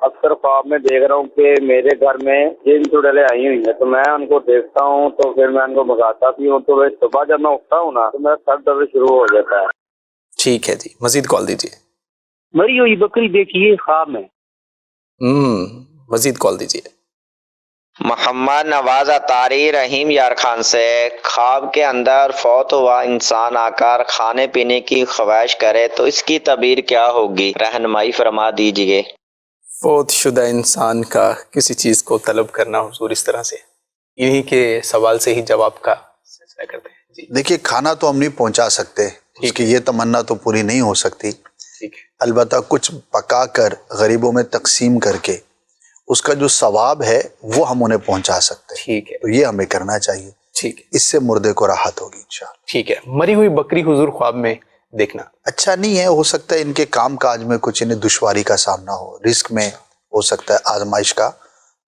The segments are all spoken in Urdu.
اکثر خواب میں دیکھ رہا ہوں کہ میرے گھر میں جن چڑیلیں آئی ہوئی ہیں، تو میں ان کو دیکھتا ہوں تو پھر میں ان کو بھگاتا بھی ہوں، تو صبح جب میں اٹھتا ہوں نا تو میرا سر درد شروع ہو جاتا ہے۔ ٹھیک ہے جی، مزید کال دیجیے۔ مری ہوئی بکری دیکھیے خواب میں۔ مزید کال دیجیے۔ محمد نواز اطاری رحیم یار خان سے، خواب کے اندر فوت ہوا انسان آ کر کھانے پینے کی خواہش کرے تو اس کی تعبیر کیا ہوگی، رہنمائی فرما دیجیے۔ فوت شدہ انسان کا کسی چیز کو طلب کرنا حضور اس طرح سے، انہی کے سوال سے ہی جواب کا سلسلہ کرتے ہیں جی۔ دیکھیے کھانا تو ہم نہیں پہنچا سکتے، اس کی یہ تمنا تو پوری نہیں ہو سکتی، البتہ کچھ پکا کر غریبوں میں تقسیم کر کے اس کا جو ثواب ہے وہ ہم انہیں پہنچا سکتے ہیں، تو یہ ہمیں کرنا چاہیے، ٹھیک ہے، اس سے مردے کو راحت ہوگی انشاءاللہ۔ ٹھیک ہے۔ مری ہوئی بکری حضور خواب میں دیکھنا اچھا نہیں ہے، ہو سکتا ہے ان کے کام کاج میں کچھ انہیں دشواری کا سامنا ہو، رزق میں ہو سکتا ہے آزمائش کا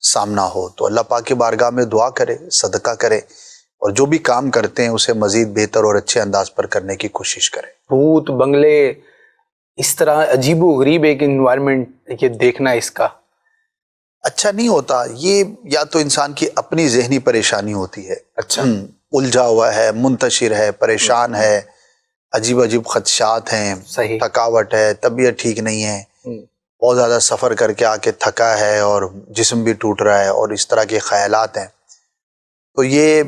سامنا ہو، تو اللہ پاک کی بارگاہ میں دعا کرے، صدقہ کرے، اور جو بھی کام کرتے ہیں اسے مزید بہتر اور اچھے انداز پر کرنے کی کوشش کرے۔ بھوت بنگلے اس طرح عجیب و غریب ایک انوائرمنٹ یہ دیکھنا اس کا اچھا نہیں ہوتا، یہ یا تو انسان کی اپنی ذہنی پریشانی ہوتی ہے، اچھا الجھا ہوا ہے، منتشر ہے، پریشان ہے، عجیب عجیب خدشات ہیں، صحیح، تھکاوٹ ہے، طبیعت ٹھیک نہیں ہے، بہت زیادہ سفر کر کے آ کے تھکا ہے اور جسم بھی ٹوٹ رہا ہے اور اس طرح کے خیالات ہیں، تو یہ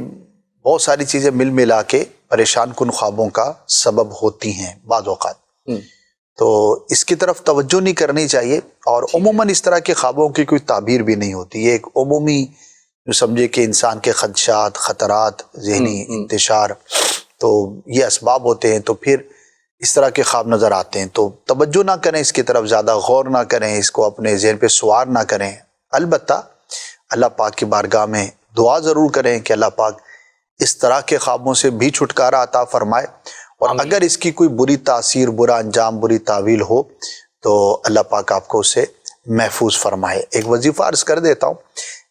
بہت ساری چیزیں مل ملا کے پریشان کن خوابوں کا سبب ہوتی ہیں بعض اوقات، تو اس کی طرف توجہ نہیں کرنی چاہیے، اور عموماً اس طرح کے خوابوں کی کوئی تعبیر بھی نہیں ہوتی، یہ ایک عمومی جو سمجھے کہ انسان کے خدشات، خطرات، ذہنی انتشار، تو یہ اسباب ہوتے ہیں، تو پھر اس طرح کے خواب نظر آتے ہیں، تو توجہ نہ کریں اس کی طرف، زیادہ غور نہ کریں، اس کو اپنے ذہن پہ سوار نہ کریں، البتہ اللہ پاک کی بارگاہ میں دعا ضرور کریں کہ اللہ پاک اس طرح کے خوابوں سے بھی چھٹکارا عطا فرمائے، اور اگر اس کی کوئی بری تاثیر، برا انجام، بری تعویل ہو تو اللہ پاک آپ کو اسے محفوظ فرمائے۔ ایک وظیفہ عرض کر دیتا ہوں،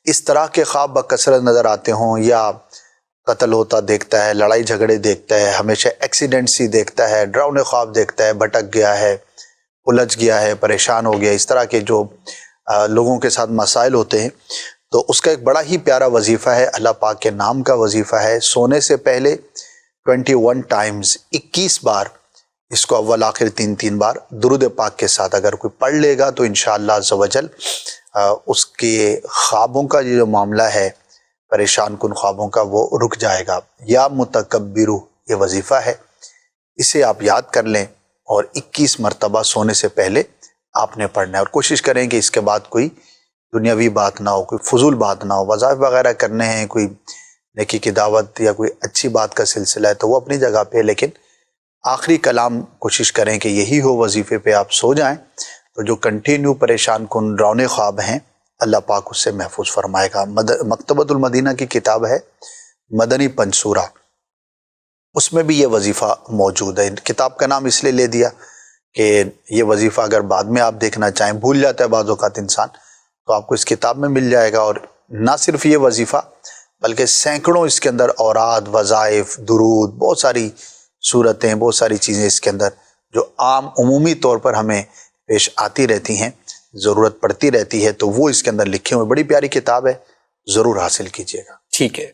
اس طرح کے خواب بکثرت نظر آتے ہوں، یا قتل ہوتا دیکھتا ہے، لڑائی جھگڑے دیکھتا ہے، ہمیشہ ایکسیڈنٹس ہی دیکھتا ہے، ڈراؤنے خواب دیکھتا ہے، بھٹک گیا ہے، الجھ گیا ہے، پریشان ہو گیا، اس طرح کے جو لوگوں کے ساتھ مسائل ہوتے ہیں، تو اس کا ایک بڑا ہی پیارا وظیفہ ہے، اللہ پاک کے نام کا وظیفہ ہے، سونے سے پہلے 21 ٹائمز 21 بار اس کو اول آخر 3 بار درود پاک کے ساتھ اگر کوئی پڑھ لے گا تو انشاءاللہ عز و جل اس کے خوابوں کا یہ جو معاملہ ہے، پریشان کن خوابوں کا، وہ رک جائے گا۔ یا متکبرو یہ وظیفہ ہے، اسے آپ یاد کر لیں اور 21 مرتبہ سونے سے پہلے آپ نے پڑھنا ہے، اور کوشش کریں کہ اس کے بعد کوئی دنیاوی بات نہ ہو، کوئی فضول بات نہ ہو، وظائف وغیرہ کرنے ہیں، کوئی نیکی کی دعوت یا کوئی اچھی بات کا سلسلہ ہے تو وہ اپنی جگہ پہ، لیکن آخری کلام کوشش کریں کہ یہی ہو، وظیفے پہ آپ سو جائیں، تو جو کنٹینیو پریشان کن ڈراؤنے خواب ہیں اللہ پاک اس سے محفوظ فرمائے گا۔ مکتبۃ المدینہ کی کتاب ہے مدنی پنصورہ، اس میں بھی یہ وظیفہ موجود ہے، کتاب کا نام اس لیے لے دیا کہ یہ وظیفہ اگر بعد میں آپ دیکھنا چاہیں، بھول جاتا ہے بعض اوقات انسان، تو آپ کو اس کتاب میں مل جائے گا، اور نہ صرف یہ وظیفہ بلکہ سینکڑوں اس کے اندر اوراد، وظائف، درود، بہت ساری صورتیں، بہت ساری چیزیں اس کے اندر جو عام عمومی طور پر ہمیں پیش آتی رہتی ہیں، ضرورت پڑتی رہتی ہے، تو وہ اس کے اندر لکھے ہوئے، بڑی پیاری کتاب ہے، ضرور حاصل کیجیے گا۔ ٹھیک ہے۔